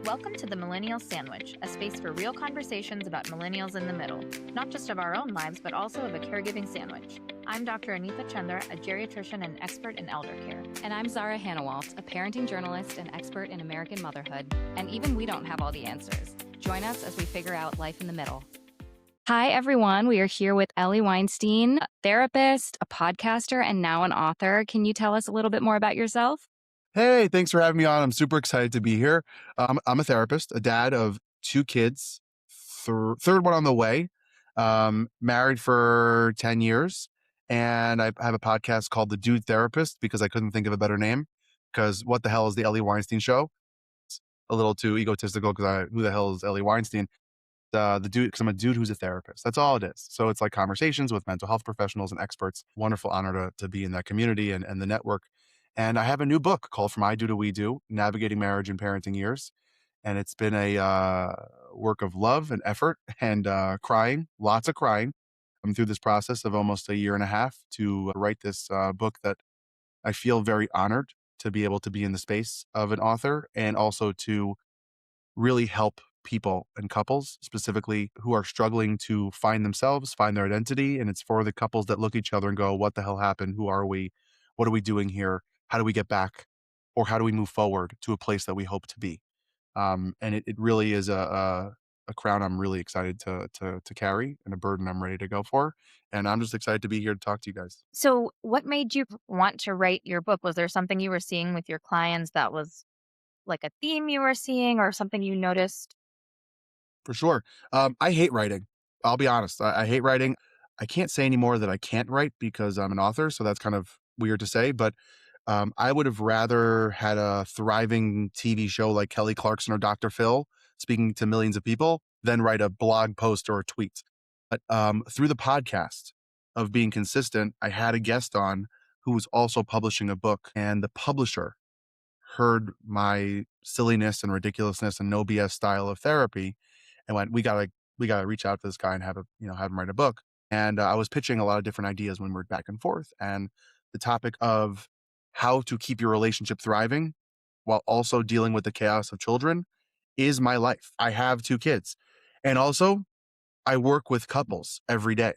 Welcome to the Millennial Sandwich, a space for real conversations about millennials in the middle, not just of our own lives, but also of a caregiving sandwich. I'm Dr. Anita Chandra, a geriatrician and expert in elder care. And I'm Zara Hannawalt, a parenting journalist and expert in American motherhood. And even we don't have all the answers. Join us as we figure out life in the middle. Hi, everyone. We are here with Eli Weinstein, a therapist, a podcaster, and now an author. Can you tell us a little bit more about yourself? Hey, thanks for having me on. I'm super excited to be here. I'm a therapist, a dad of two kids, third one on the way, married for 10 years. And I have a podcast called The Dude Therapist because I couldn't think of a better name. Because what the hell is the Eli Weinstein show? It's a little too egotistical because who the hell is Eli Weinstein? The dude, because I'm a dude who's a therapist. That's all it is. So it's like conversations with mental health professionals and experts. Wonderful honor to be in that community and the network. And I have a new book called From I Do to We Do, Navigating Marriage and Parenting Years. And it's been a work of love and effort and crying, lots of crying. I'm through this process of almost a year and a half to write this book that I feel very honored to be able to be in the space of an author and also to really help people and couples specifically who are struggling to find themselves, find their identity. And it's for the couples that look at each other and go, what the hell happened? Who are we? What are we doing here? How do we get back? Or how do we move forward to a place that we hope to be? And it really is a crown I'm really excited to carry and a burden I'm ready to go for. And I'm just excited to be here to talk to you guys. So, what made you want to write your book? Was there something you were seeing with your clients that was like a theme you were seeing or something you noticed? For sure. I hate writing. I'll be honest. I hate writing. I can't say anymore that I can't write because I'm an author. So that's kind of weird to say. But I would have rather had a thriving TV show like Kelly Clarkson or Dr. Phil speaking to millions of people than write a blog post or a tweet. But through the podcast of being consistent, I had a guest on who was also publishing a book, and the publisher heard my silliness and ridiculousness and no BS style of therapy and went, we gotta reach out to this guy and have him write a book. And I was pitching a lot of different ideas when we were back and forth. And the topic of how to keep your relationship thriving while also dealing with the chaos of children is my life. I have two kids. And also I work with couples every day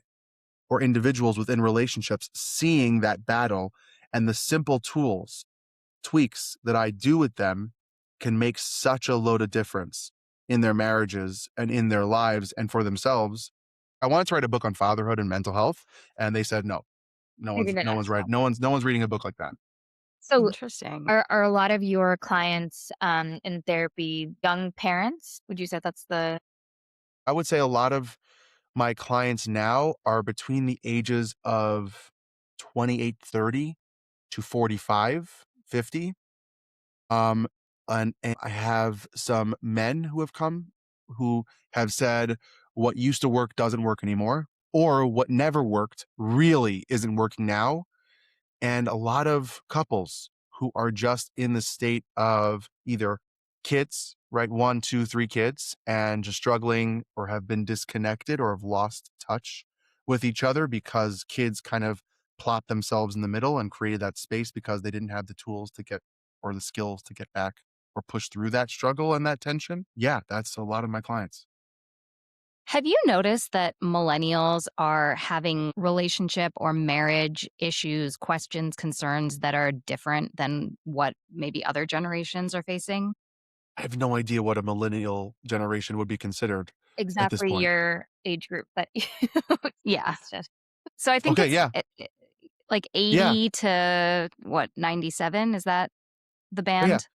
or individuals within relationships, seeing that battle and the simple tweaks that I do with them can make such a load of difference in their marriages and in their lives and for themselves. I wanted to write a book on fatherhood and mental health, and they said no. No Maybe one's they're no not one's help. read no one's reading a book like that. So, Interesting. are a lot of your clients in therapy young parents? Would you say that's the I would say a lot of my clients now are between the ages of 28, 30 to 45, 50. Um, and I have some men who have come who have said what used to work doesn't work anymore, or what never worked really isn't working now. And a lot of couples who are just in the state of either kids, right? One, two, three kids, and just struggling or have been disconnected or have lost touch with each other because kids kind of plot themselves in the middle and created that space because they didn't have the tools to get or the skills to get back or push through that struggle and that tension. Yeah, that's a lot of my clients. Have you noticed that millennials are having relationship or marriage issues, questions, concerns that are different than what maybe other generations are facing? I have no idea what a millennial generation would be considered at this exactly point. your age group that you Yeah. listed? So I think Okay, it's yeah. like Yeah. 80 to what, 97? Is that the Oh, yeah. band?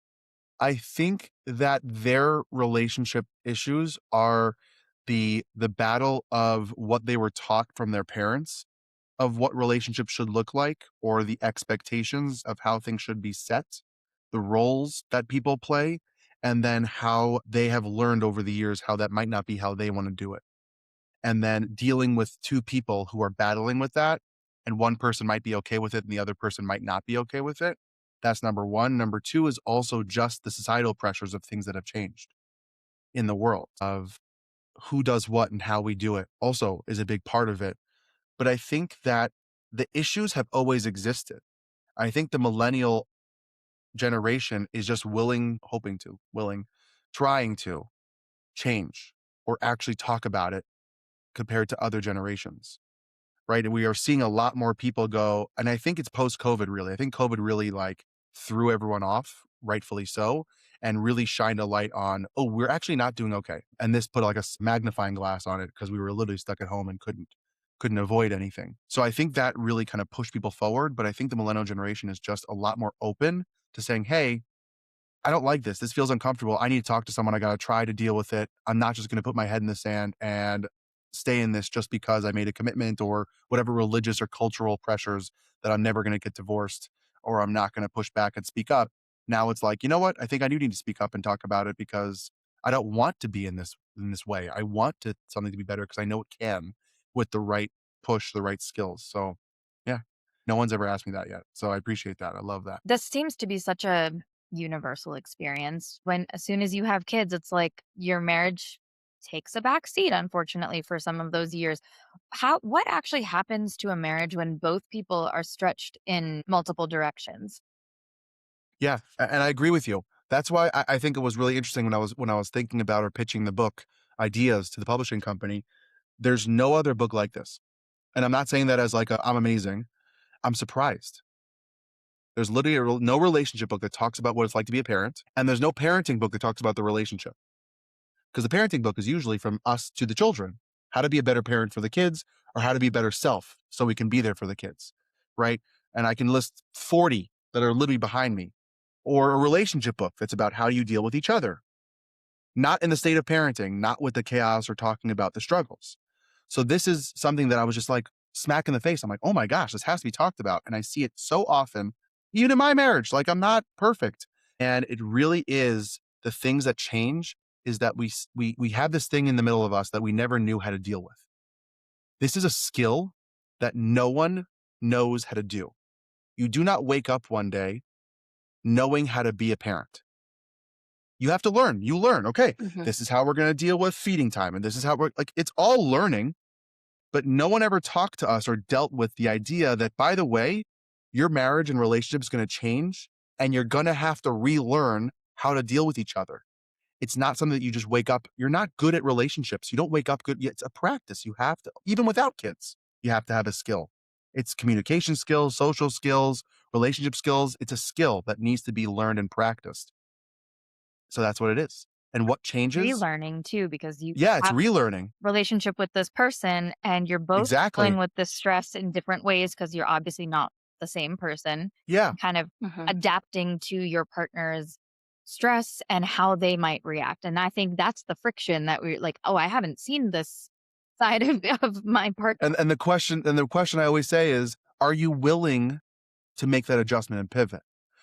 I think that their relationship issues are the battle of what they were taught from their parents of what relationships should look like or the expectations of how things should be set, the roles that people play, and then how they have learned over the years how that might not be how they want to do it. And then dealing with two people who are battling with that, and one person might be okay with it and the other person might not be okay with it. That's number one. Number two is also just the societal pressures of things that have changed in the world of who does what and how we do it also is a big part of it. But I think that the issues have always existed. I think the millennial generation is just willing trying to change or actually talk about it compared to other generations, right? And we are seeing a lot more people go, and I think it's post-COVID really. I think COVID really like threw everyone off, rightfully so, and really shined a light on, oh, we're actually not doing okay. And this put like a magnifying glass on it because we were literally stuck at home and couldn't avoid anything. So I think that really kind of pushed people forward. But I think the millennial generation is just a lot more open to saying, hey, I don't like this. This feels uncomfortable. I need to talk to someone. I got to try to deal with it. I'm not just going to put my head in the sand and stay in this just because I made a commitment or whatever religious or cultural pressures that I'm never going to get divorced or I'm not going to push back and speak up. Now it's like, you know what? I think I do need to speak up and talk about it because I don't want to be in this way. I want something to be better because I know it can with the right push, the right skills. So yeah, no one's ever asked me that yet. So I appreciate that. I love that. This seems to be such a universal experience. When as soon as you have kids, it's like your marriage takes a back seat, unfortunately, for some of those years. What actually happens to a marriage when both people are stretched in multiple directions? Yeah, and I agree with you. That's why I think it was really interesting when I was thinking about or pitching the book ideas to the publishing company. There's no other book like this, and I'm not saying that as like I'm amazing. I'm surprised. There's literally no relationship book that talks about what it's like to be a parent, and there's no parenting book that talks about the relationship. Because the parenting book is usually from us to the children, how to be a better parent for the kids, or how to be a better self so we can be there for the kids, right? And I can list 40 that are literally behind me, or a relationship book that's about how you deal with each other, not in the state of parenting, not with the chaos or talking about the struggles. So this is something that I was just like smack in the face. I'm like, oh my gosh, this has to be talked about. And I see it so often, even in my marriage. Like I'm not perfect. And it really is the things that change is that we have this thing in the middle of us that we never knew how to deal with. This is a skill that no one knows how to do. You do not wake up one day knowing how to be a parent. You have to learn. You learn, okay, this is how we're going to deal with feeding time. And this is how we're like, it's all learning, but no one ever talked to us or dealt with the idea that, by the way, your marriage and relationship is going to change and you're going to have to relearn how to deal with each other. It's not something that you just wake up. You're not good at relationships. You don't wake up good. It's a practice. You have to, even without kids, you have to have a skill. It's communication skills, social skills, relationship skills. It's a skill that needs to be learned and practiced. So that's what it is. And what changes? Relearning too, because you Yeah, it's have relearning. relationship with this person and you're both Exactly. dealing with this stress in different ways because you're obviously not the same person. Yeah. Kind of adapting to your partner's stress and how they might react. And I think that's the friction that we're like, oh, I haven't seen this side of my partner. And the question I always say is, are you willing to make that adjustment and pivot?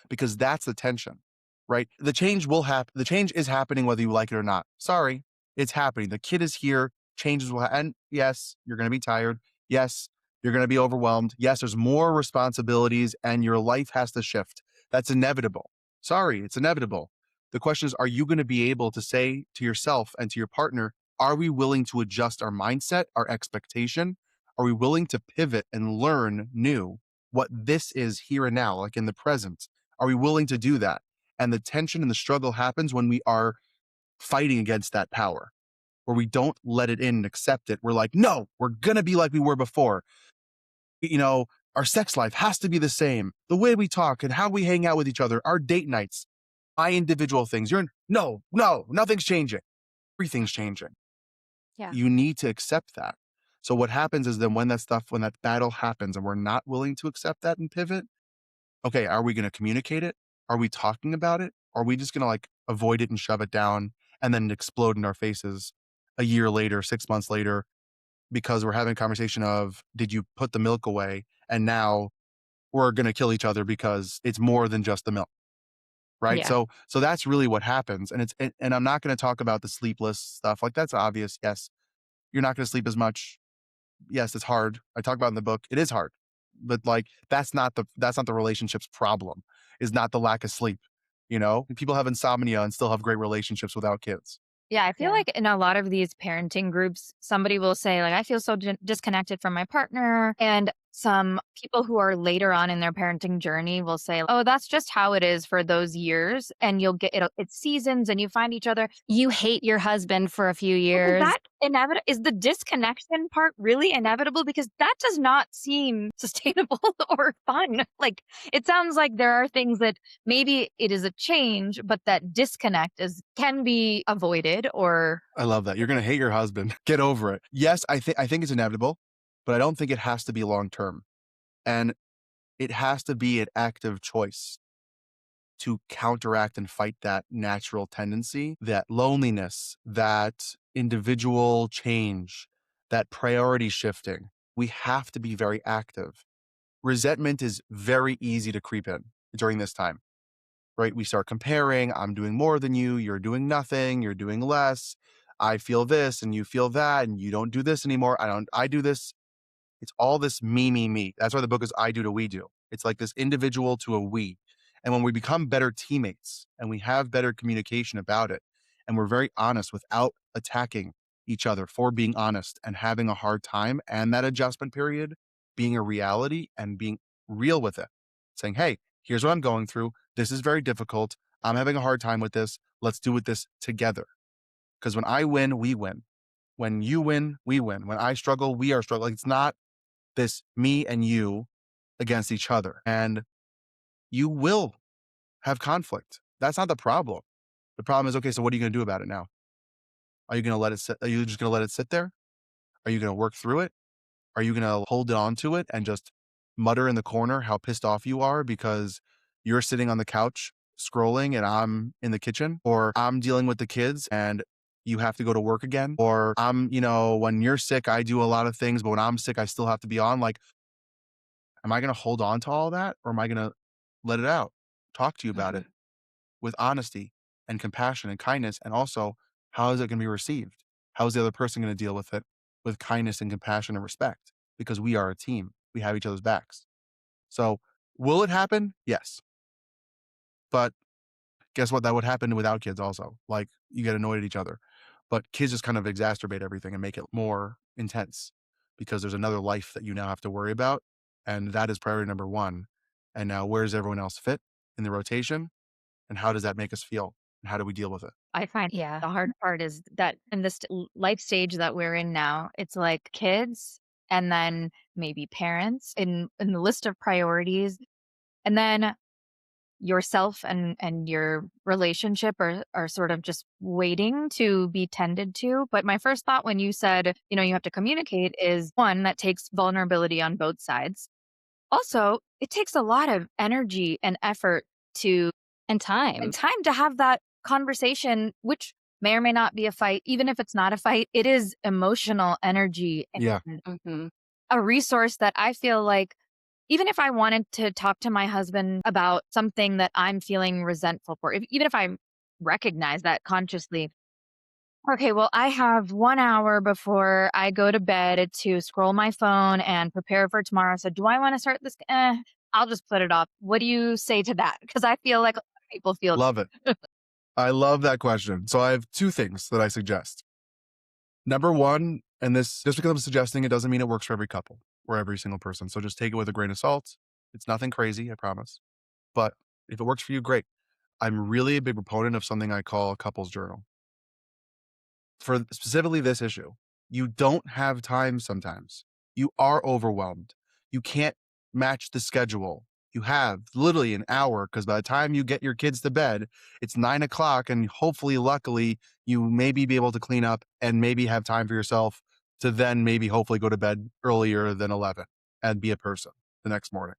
Because that's the tension, right? The change will happen. The change is happening whether you like it or not. Sorry, it's happening. The kid is here. Changes will happen. And yes, you're going to be tired. Yes, you're going to be overwhelmed. Yes, there's more responsibilities and your life has to shift. That's inevitable. Sorry, it's inevitable. The question is, are you going to be able to say to yourself and to your partner, are we willing to adjust our mindset, our expectation? Are we willing to pivot and learn new what this is here and now, like in the present? Are we willing to do that? And the tension and the struggle happens when we are fighting against that power, where we don't let it in and accept it. We're like, no, we're going to be like we were before. You know, our sex life has to be the same. The way we talk and how we hang out with each other, our date nights, my individual things. No, nothing's changing. Everything's changing. Yeah. You need to accept that. So what happens is then when that battle happens and we're not willing to accept that and pivot, okay, are we going to communicate it? Are we talking about it? Are we just going to like avoid it and shove it down and then explode in our faces a year later, 6 months later, because we're having a conversation of, did you put the milk away? And now we're going to kill each other because it's more than just the milk. Right. Yeah. So that's really what happens. And I'm not going to talk about the sleepless stuff. Like that's obvious. Yes. You're not going to sleep as much. Yes, it's hard. I talk about it in the book. It is hard, but like, that's not the relationship's problem, is not the lack of sleep. You know, people have insomnia and still have great relationships without kids. Yeah, I feel like in a lot of these parenting groups, somebody will say, like, I feel so disconnected from my partner. And some people who are later on in their parenting journey will say, "Oh, that's just how it is for those years," and you'll get it. It's seasons, and you find each other. You hate your husband for a few But is years. that inevitable? Is the disconnection part really inevitable? Because that does not seem sustainable or fun. Like, it sounds like there are things that maybe it is a change, but that disconnect can be avoided or I love that. You're going to hate your husband. Get over it. Yes, I think it's inevitable, but I don't think it has to be long term. And it has to be an active choice to counteract and fight that natural tendency, that loneliness, that individual change, that priority shifting. We have to be very active. Resentment is very easy to creep in during this time, right? We start comparing. I'm doing more than you. You're doing nothing. You're doing less. I feel this and you feel that, and you don't do this anymore. I do this. It's all this me, me, me. That's why the book is I do to we do. It's like this individual to a we. And when we become better teammates and we have better communication about it, and we're very honest without attacking each other for being honest and having a hard time, and that adjustment period being a reality and being real with it, saying, hey, here's what I'm going through. This is very difficult. I'm having a hard time with this. Let's do with this together. Because when I win, we win. When you win, we win. When I struggle, we are struggling. It's not this me and you against each other. And you will have conflict. That's not the problem. The problem is, okay, so what are you going to do about it now? Are you going to let it sit? Are you just going to let it sit there? Are you going to work through it? Are you going to hold on to it and just mutter in the corner how pissed off you are because you're sitting on the couch scrolling and I'm in the kitchen, or I'm dealing with the kids and you have to go to work again, or when you're sick, I do a lot of things, but when I'm sick, I still have to be on. Like, am I going to hold on to all that, or am I going to let it out? Talk to you about it with honesty and compassion and kindness. And also, how is it going to be received? How is the other person going to deal with it with kindness and compassion and respect? Because we are a team. We have each other's backs. So will it happen? Yes. But guess what? That would happen without kids also. Like, you get annoyed at each other. But kids just kind of exacerbate everything and make it more intense because there's another life that you now have to worry about. And that is priority number one. And now, where does everyone else fit in the rotation? And how does that make us feel? And how do we deal with it? I find Yeah. the hard part is that in this life stage that we're in now, it's like kids and then maybe parents in the list of priorities, and then yourself and your relationship are sort of just waiting to be tended to. But my first thought when you said, you have to communicate is one that takes vulnerability on both sides. Also, it takes a lot of energy and effort to And time. and time to have that conversation, which may or may not be a fight. Even if it's not a fight, it is emotional energy and Yeah. a resource that I feel like even if I wanted to talk to my husband about something that I'm feeling resentful for, even if I recognize that consciously, okay, well, I have 1 hour before I go to bed to scroll my phone and prepare for tomorrow. So, do I want to start this? I'll just put it off. What do you say to that? Because I feel like a lot of people feel. Love it. I love that question. So I have two things that I suggest. Number one, and this, just because I'm suggesting it doesn't mean it works for every couple or every single person. So just take it with a grain of salt. It's nothing crazy, I promise. But if it works for you, great. I'm really a big proponent of something I call a couples journal. For specifically this issue, you don't have time sometimes. You are overwhelmed. You can't match the schedule. You have literally an hour because by the time you get your kids to bed, it's 9 o'clock, and hopefully, luckily, you maybe be able to clean up and maybe have time for yourself to then maybe hopefully go to bed earlier than 11 and be a person the next morning.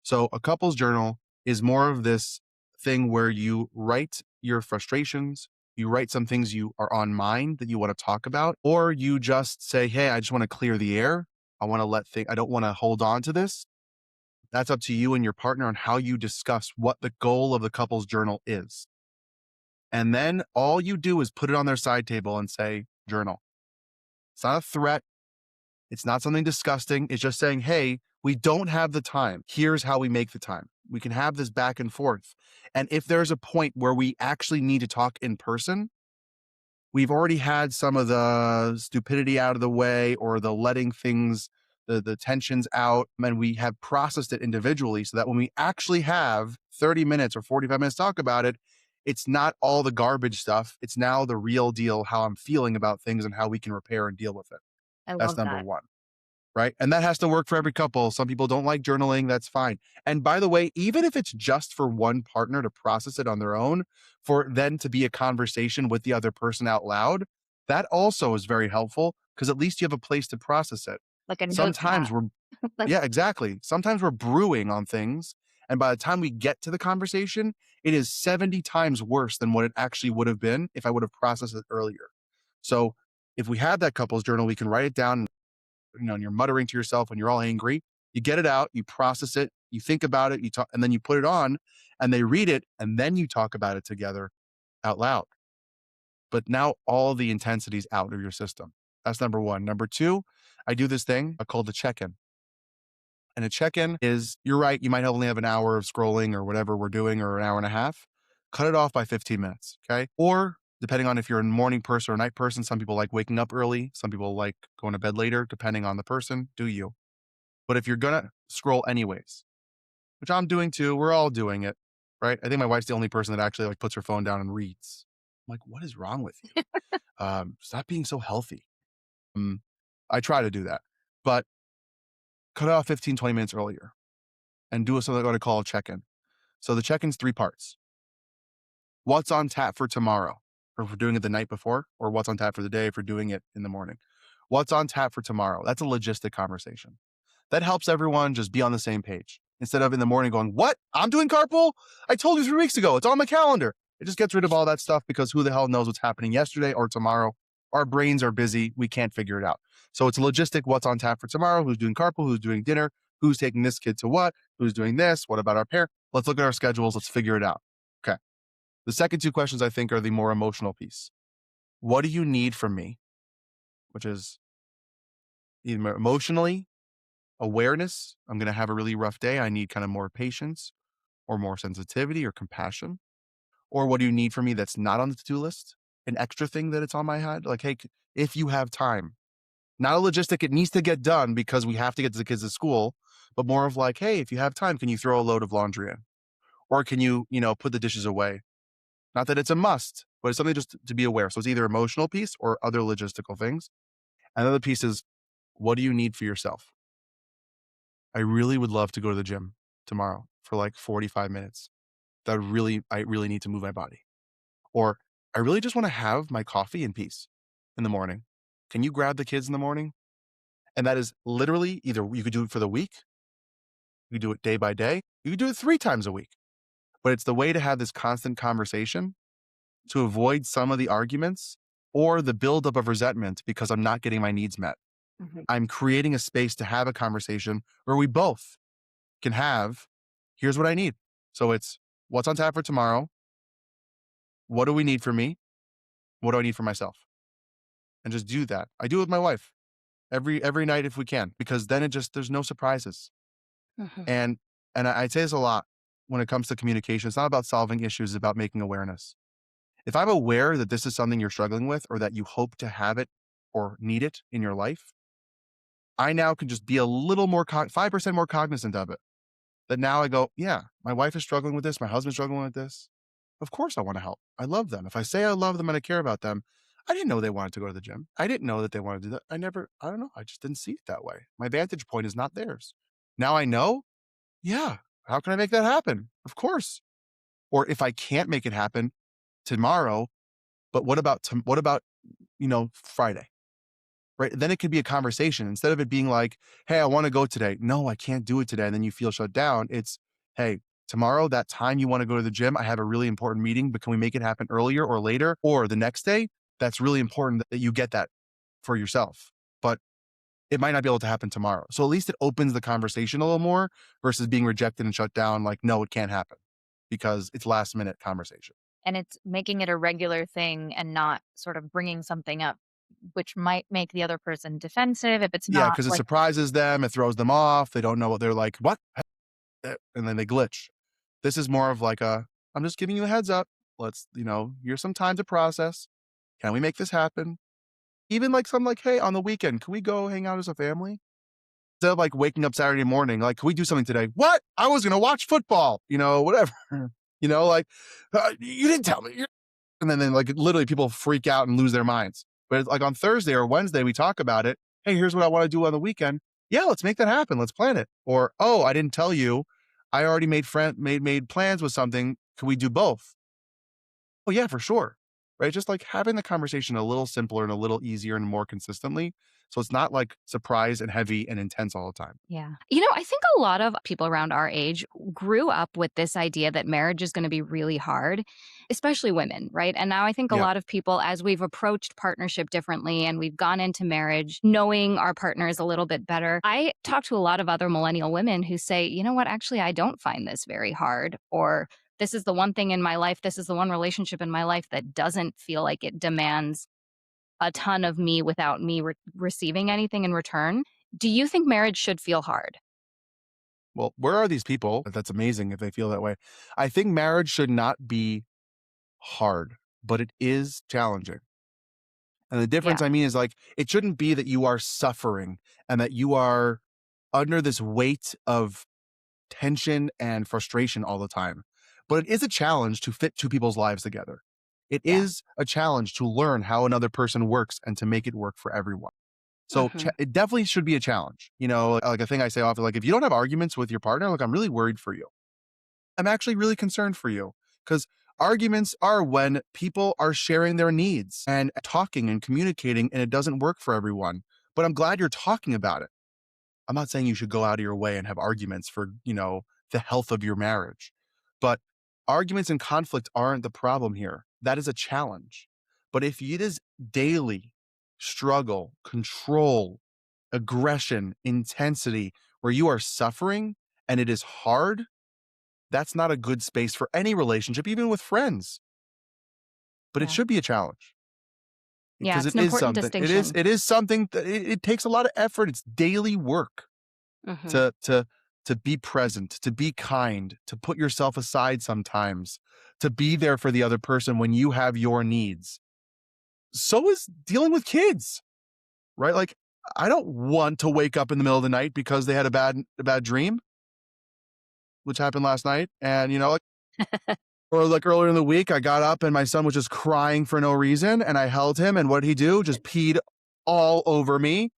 So a couples journal is more of this thing where you write your frustrations, you write some things you are on mind that you want to talk about, or you just say, hey, I just want to clear the air. I don't want to hold on to this. That's up to you and your partner on how you discuss what the goal of the couples journal is. And then all you do is put it on their side table and say, journal. It's not a threat. It's not something disgusting. It's just saying, hey, we don't have the time. Here's how we make the time. We can have this back and forth. And if there's a point where we actually need to talk in person, we've already had some of the stupidity out of the way or the letting things, the tensions out, and we have processed it individually so that when we actually have 30 minutes or 45 minutes to talk about it, it's not all the garbage stuff. It's now the real deal, how I'm feeling about things and how we can repair and deal with it. I That's love number that. one. Right. And that has to work for every couple. Some people don't like journaling. That's fine. And by the way, even if it's just for one partner to process it on their own, for then to be a conversation with the other person out loud, that also is very helpful because at least you have a place to process it. Like a note Sometimes app. we're, Like, yeah, exactly. Sometimes we're brewing on things. And by the time we get to the conversation, it is 70 times worse than what it actually would have been if I would have processed it earlier. So if we have that couples journal, we can write it down, and you're muttering to yourself when you're all angry. You get it out, you process it, you think about it, you talk, and then you put it on and they read it, and then you talk about it together out loud. But now all the intensity's out of your system. That's number one. Number two, I do this thing called a check-in. And a check-in is, you're right, you might only have an hour of scrolling or whatever we're doing, or an hour and a half. Cut it off by 15 minutes, okay? Or depending on if you're a morning person or a night person, some people like waking up early, some people like going to bed later, depending on the person, do you. But if you're gonna scroll anyways, which I'm doing too, we're all doing it, right? I think my wife's the only person that actually like puts her phone down and reads. I'm like, what is wrong with you? Stop being so healthy. Um, I try to do that, but cut it off 15, 20 minutes earlier and do something what I call a check-in. So the check-in's 3 parts. What's on tap for tomorrow? Or if we're doing it the night before, or what's on tap for the day if we're doing it in the morning. What's on tap for tomorrow? That's a logistic conversation. That helps everyone just be on the same page. Instead of in the morning going, what? I'm doing carpool? I told you 3 weeks ago. It's on my calendar. It just gets rid of all that stuff because who the hell knows what's happening yesterday or tomorrow? Our brains are busy. We can't figure it out. So it's a logistic, what's on tap for tomorrow? Who's doing carpool? Who's doing dinner? Who's taking this kid to what? Who's doing this? What about our parent? Let's look at our schedules. Let's figure it out. Okay. The second 2 questions I think are the more emotional piece. What do you need from me? Which is either emotionally, awareness. I'm going to have a really rough day. I need kind of more patience or more sensitivity or compassion. Or what do you need from me that's not on the to-do list? An extra thing that it's on my head? Like, hey, if you have time, not a logistic, it needs to get done because we have to get the kids to school, but more of like, hey, if you have time, can you throw a load of laundry in? Or can you, put the dishes away? Not that it's a must, but it's something just to be aware. So it's either emotional piece or other logistical things. Another piece is, what do you need for yourself? I really would love to go to the gym tomorrow for like 45 minutes. I really need to move my body. Or I really just want to have my coffee in peace in the morning. Can you grab the kids in the morning? And that is literally either you could do it for the week, you could do it day by day, you could do it 3 times a week. But it's the way to have this constant conversation to avoid some of the arguments or the buildup of resentment because I'm not getting my needs met. mhm. I'm creating a space to have a conversation where we both can have, here's what I need. So it's what's on tap for tomorrow? What do we need from me? What do I need for myself? And just do that. I do it with my wife every night if we can, because then there's no surprises. Mhm. And I say this a lot when it comes to communication. It's not about solving issues, it's about making awareness. If I'm aware that this is something you're struggling with or that you hope to have it or need it in your life, I now can just be a little more 5% more cognizant of it. That now I go, yeah, my wife is struggling with this, my husband's struggling with this. Of course I want to help. I love them. If I say I love them and I care about them, I didn't know they wanted to go to the gym. I didn't know that they wanted to do that. I don't know. I just didn't see it that way. My vantage point is not theirs. Now I know, yeah, how can I make that happen? Of course. Or if I can't make it happen tomorrow, but what about, Friday? Right? Then it could be a conversation instead of it being like, hey, I want to go today. No, I can't do it today. And then you feel shut down. It's, hey, tomorrow, that time you want to go to the gym, I have a really important meeting, but can we make it happen earlier or later or the next day? That's really important that you get that for yourself. But it might not be able to happen tomorrow. So at least it opens the conversation a little more versus being rejected and shut down like, no, it can't happen because it's last minute conversation. And it's making it a regular thing and not sort of bringing something up, which might make the other person defensive if it's Yeah, not because it like, surprises them. It throws them off. They don't know what they're like. What? And then they glitch. This is more of like I'm just giving you a heads up. Let's, here's some time to process. Can we make this happen? Even like some like, hey, on the weekend, can we go hang out as a family? Instead of like waking up Saturday morning, like, can we do something today? What? I was going to watch football, whatever, like, you didn't tell me. And then like literally people freak out and lose their minds. But it's like on Thursday or Wednesday, we talk about it. Hey, here's what I want to do on the weekend. Yeah, let's make that happen. Let's plan it. Or, oh, I didn't tell you. I already made plans with something. Can we do both? Oh yeah, for sure. Right. Just like having the conversation a little simpler and a little easier and more consistently. So it's not like surprise and heavy and intense all the time. Yeah. I think a lot of people around our age grew up with this idea that marriage is going to be really hard, especially women, right? And now I think a Yeah. lot of people, as we've approached partnership differently and we've gone into marriage knowing our partner is a little bit better, I talk to a lot of other millennial women who say, you know what, actually, I don't find this very hard. Or this is the one thing in my life, this is the one relationship in my life that doesn't feel like it demands a ton of me without me receiving anything in return. Do you think marriage should feel hard? Well, where are these people? That's amazing if they feel that way. I think marriage should not be hard, but it is challenging. And the difference Yeah. I mean is like, it shouldn't be that you are suffering and that you are under this weight of tension and frustration all the time. But it is a challenge to fit two people's lives together. It Yeah. is a challenge to learn how another person works and to make it work for everyone. So Mhm. it definitely should be a challenge. Like a thing I say often, like if you don't have arguments with your partner, like I'm really worried for you. I'm actually really concerned for you because arguments are when people are sharing their needs and talking and communicating and it doesn't work for everyone. But I'm glad you're talking about it. I'm not saying you should go out of your way and have arguments for, the health of your marriage. But arguments and conflict aren't the problem here. That is a challenge. But if it is daily struggle, control, aggression, intensity, where you are suffering and it is hard, that's not a good space for any relationship, even with friends. But it Yeah. should be a challenge Yeah, because it's it an is important something. It is distinction. it is something that it takes a lot of effort. It's daily work Mhm. to be present, to be kind, to put yourself aside sometimes, to be there for the other person when you have your needs. So is dealing with kids, right? Like I don't want to wake up in the middle of the night because they had a bad dream, which happened last night, and like, or like earlier in the week, I got up and my son was just crying for no reason, and I held him, and what did he do? Just peed all over me.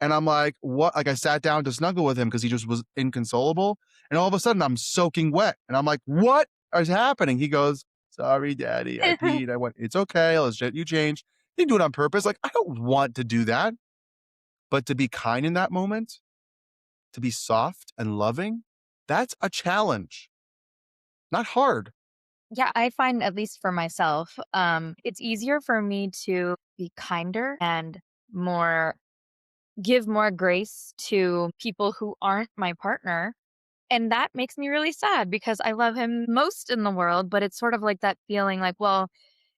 And I'm like, what? Like I sat down to snuggle with him because he just was inconsolable. And all of a sudden I'm soaking wet. And I'm like, what is happening? He goes, sorry, daddy, I peed. I went, it's okay. Let's get you changed. He didn't do it on purpose. Like, I don't want to do that. But to be kind in that moment, to be soft and loving, that's a challenge, not hard. Yeah, I find, at least for myself, it's easier for me to be kinder and more give more grace to people who aren't my partner. And that makes me really sad because I love him most in the world, but it's sort of like that feeling like, well,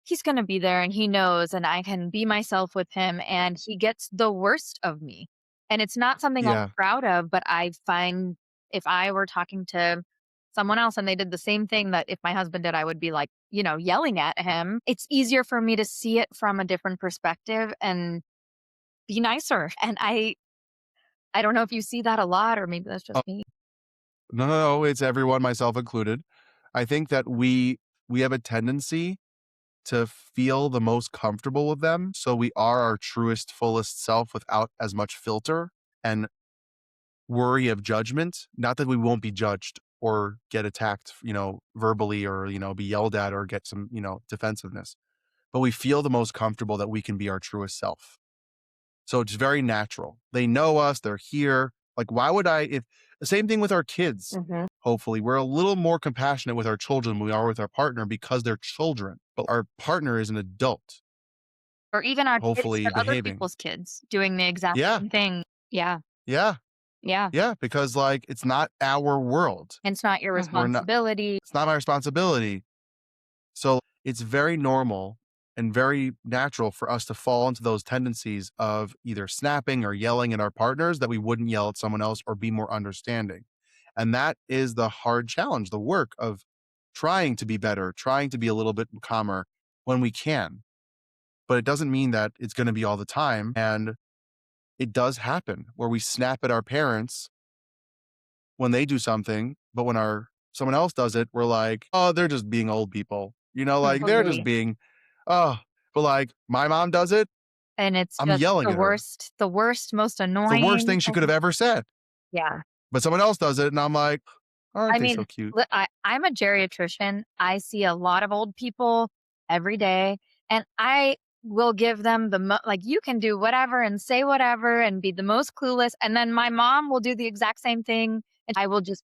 he's going to be there and he knows, and I can be myself with him, and he gets the worst of me. And it's not something I'm Yeah. proud of, but I find if I were talking to someone else and they did the same thing that if my husband did, I would be like, yelling at him. It's easier for me to see it from a different perspective and be nicer. And I don't know if you see that a lot, or maybe that's Oh, just me. no, it's everyone, myself included. I think that we have a tendency to feel the most comfortable with them. So we are our truest, fullest self without as much filter and worry of judgment. Not that we won't be judged or get attacked, verbally or, be yelled at or get some, defensiveness, but we feel the most comfortable that we can be our truest self. So it's very natural. They know us, they're here. Like, why would if the same thing with our kids? Mhm. Hopefully, we're a little more compassionate with our children than we are with our partner because they're children, but our partner is an adult, Or even our kids hopefully and other behaving. people's kids doing the exact Yeah, same thing. Yeah. yeah, Yeah. yeah, because like it's not our world. It's not your Mhm. We're not, responsibility. it's not my responsibility. So it's very normal and very natural for us to fall into those tendencies of either snapping or yelling at our partners that we wouldn't yell at someone else or be more understanding. And that is the hard challenge, the work of trying to be better, trying to be a little bit calmer when we can. But it doesn't mean that it's going to be all the time. And it does happen where we snap at our parents when they do something, but when someone else does it, we're like, oh, they're just being old people. Like they're just Totally. being, oh, but like my mom does it, And it's I'm just yelling at her. the worst, most It's the worst annoying. thing she could have ever said. Yeah. But someone else does it, and I'm like, aren't I they mean, so cute? I'm a geriatrician. I see a lot of old people every day, and I will give them like, you can do whatever and say whatever and be the most clueless. And then my mom will do the exact same thing, and I will just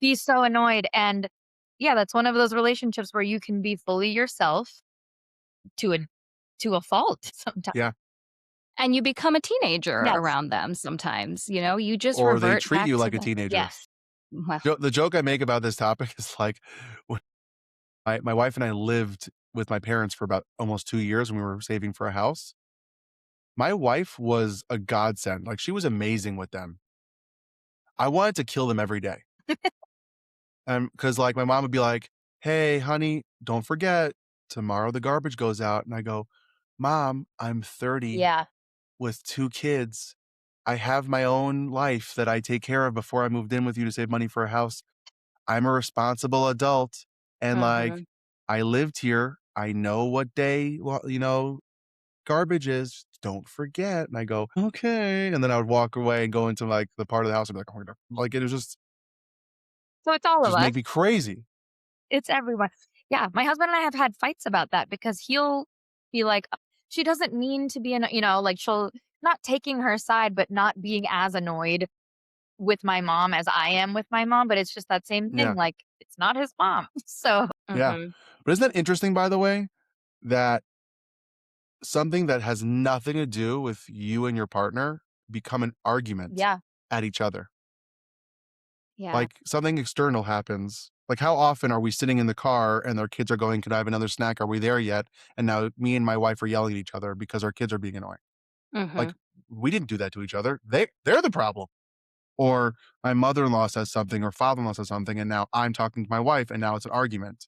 be so annoyed. And yeah, that's one of those relationships where you can be fully yourself to a fault sometimes. Yeah. And you become a teenager Yes. around them sometimes, you just Or they revert treat back you to like a the teenager. Yes. well, The joke I make about this topic is like, when my wife and I lived with my parents for about almost 2 years when we were saving for a house. My wife was a godsend. Like, she was amazing with them. I wanted to kill them every day. Because like my mom would be like, hey, honey, don't forget, tomorrow the garbage goes out. And I go, Mom, I'm 30 Yeah. with 2 kids. I have my own life that I take care of before I moved in with you to save money for a house. I'm a responsible adult. And like, mhm. I lived here. I know what day, garbage is. Don't forget. And I go, okay. And then I would walk away and go into like the part of the house and be like, oh my God. Like, it was So it's all of just us. make me crazy. It's everyone. Yeah, my husband and I have had fights about that because he'll be like, she doesn't mean to be like, she'll not taking her side, but not being as annoyed with my mom as I am with my mom. But it's just that same thing. Yeah. Like, it's not his mom. So, Yeah. Mhm. But isn't that interesting, by the way, that something that has nothing to do with you and your partner become an argument yeah. at each other? Yeah. Like something external happens. Like, how often are we sitting in the car and our kids are going, could I have another snack? Are we there yet? And now me and my wife are yelling at each other because our kids are being annoying. Like, Mhm. we didn't do that to each other. They're the problem. Or my mother-in-law says something or father-in-law says something, and now I'm talking to my wife and now it's an argument.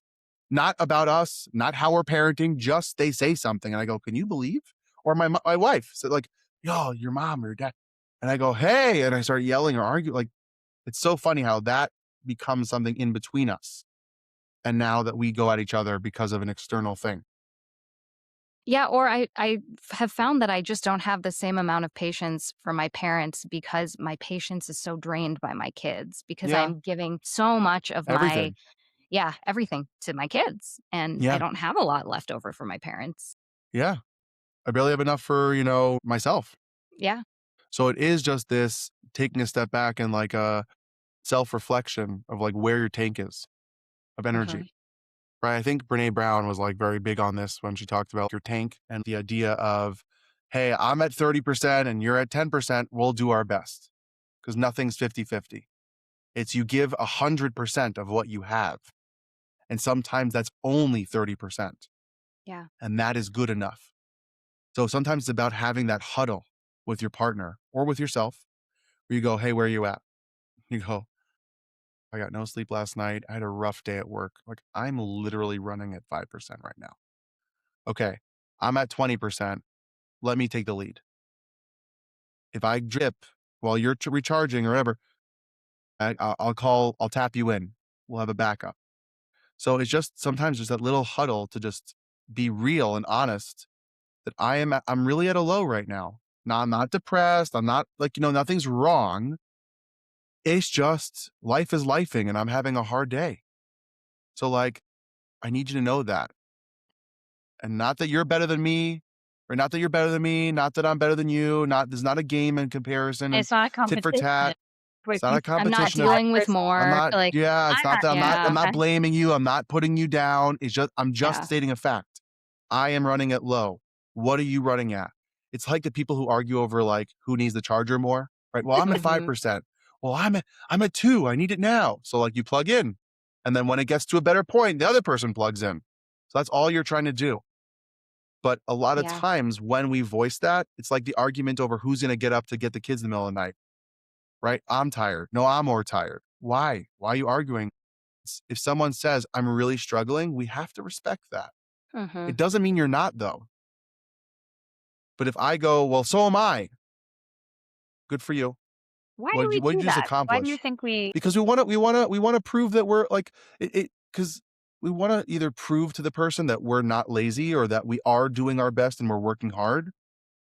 Not about us, not how we're parenting, just they say something and I go, can you believe? Or my wife said like, yo, your mom or your dad. And I go, hey, and I start yelling or arguing. Like, it's so funny how that becomes something in between us. And now that we go at each other because of an external thing. Yeah, or I have found that I just don't have the same amount of patience for my parents because my patience is so drained by my kids because Yeah. I'm giving so much of my Everything. everything to my kids, and I Yeah. don't have a lot left over for my parents. Yeah. I barely have enough for, myself. Yeah. So it is just this taking a step back and like a self-reflection of like where your tank is of energy. Mhm. Right. I think Brene Brown was like very big on this when she talked about your tank and the idea of, hey, I'm at 30% and you're at 10%. We'll do our best because nothing's 50-50. It's you give 100% of what you have. And sometimes that's only 30%. Yeah. And that is good enough. So sometimes it's about having that huddle with your partner or with yourself where you go, hey, where are you at? You go, I got no sleep last night. I had a rough day at work. Like, I'm literally running at 5% right now. Okay, I'm at 20%. Let me take the lead. If I drip while you're recharging or whatever, I'll tap you in. We'll have a backup. So it's just sometimes just that little huddle to just be real and honest that I'm really at a low right now. Now, I'm not depressed. I'm not like, nothing's wrong. It's just life is lifing and I'm having a hard day. So like, I need you to know that. And not that you're better than me, or not that you're better than me, not that I'm better than you, there's not a game in comparison and It's not a tit for competition. tat. Where It's not you a I'm not competition of dealing with I'm more. not like, yeah, it's I'm not not that I'm Yeah. not okay. blaming you, I'm not putting you down. I'm just Yeah. stating a fact. I am running it low. What are you running at? It's like the people who argue over like who needs the charger more, right? Well, I'm at Mhm. 5%. Well, I'm at 2. I need it now. So like you plug in. And then when it gets to a better point, the other person plugs in. So that's all you're trying to do. But a lot of Yeah. times when we voice that, it's like the argument over who's going to get up to get the kids in the middle of the night, right? I'm tired. No, I'm more tired. Why? Why are you arguing? If someone says, I'm really struggling, we have to respect that. It Mhm. doesn't mean you're not, though. But if I go, well, so am I. Good for you. Why do What we did do you just that? Why do you accomplish? think we Because we wanna prove that we're like because we wanna either prove to the person that we're not lazy or that we are doing our best and we're working hard.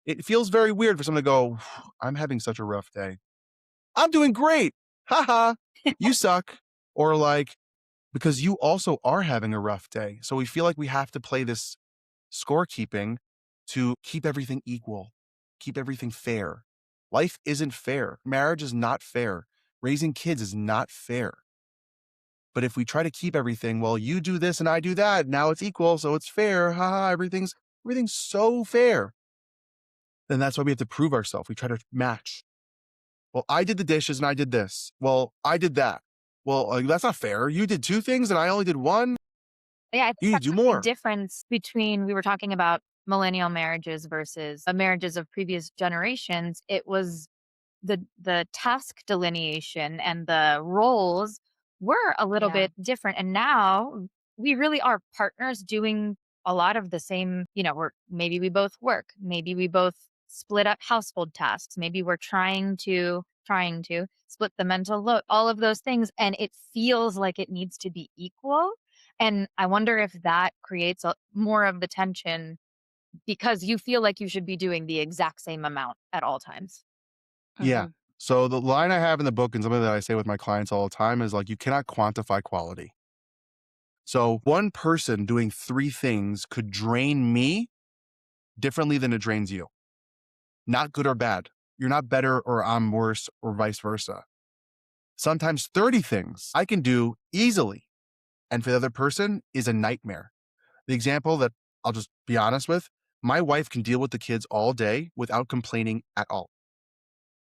It feels very weird for someone to go, I'm having such a rough day. I'm doing great. Haha. You suck. Or like, because you also are having a rough day. So we feel like we have to play this scorekeeping to keep everything equal, keep everything fair. Life isn't fair. Marriage is not fair. Raising kids is not fair. But if we try to keep everything, well, you do this and I do that, now it's equal, so it's fair. Haha, everything's so fair. Then that's why we have to prove ourselves. We try to match. Well, I did the dishes and I did this. Well, I did that. Well, that's not fair. You did two things and I only did one. Yeah, I think You need that's to do a big more. difference between we were talking about millennial marriages versus marriages of previous generations. It was the task delineation and the roles were a little Yeah. bit different. And now we really are partners doing a lot of the same, maybe we both work, maybe we both split up household tasks, maybe we're trying to split the mental load, all of those things. And it feels like it needs to be equal. And I wonder if that creates more of the tension because you feel like you should be doing the exact same amount at all times. Yeah. Mhm. So the line I have in the book and something that I say with my clients all the time is like, you cannot quantify quality. So one person doing three things could drain me differently than it drains you. Not good or bad. You're not better or I'm worse or vice versa. Sometimes 30 things I can do easily. And for the other person is a nightmare. The example that I'll just be honest with, my wife can deal with the kids all day without complaining at all.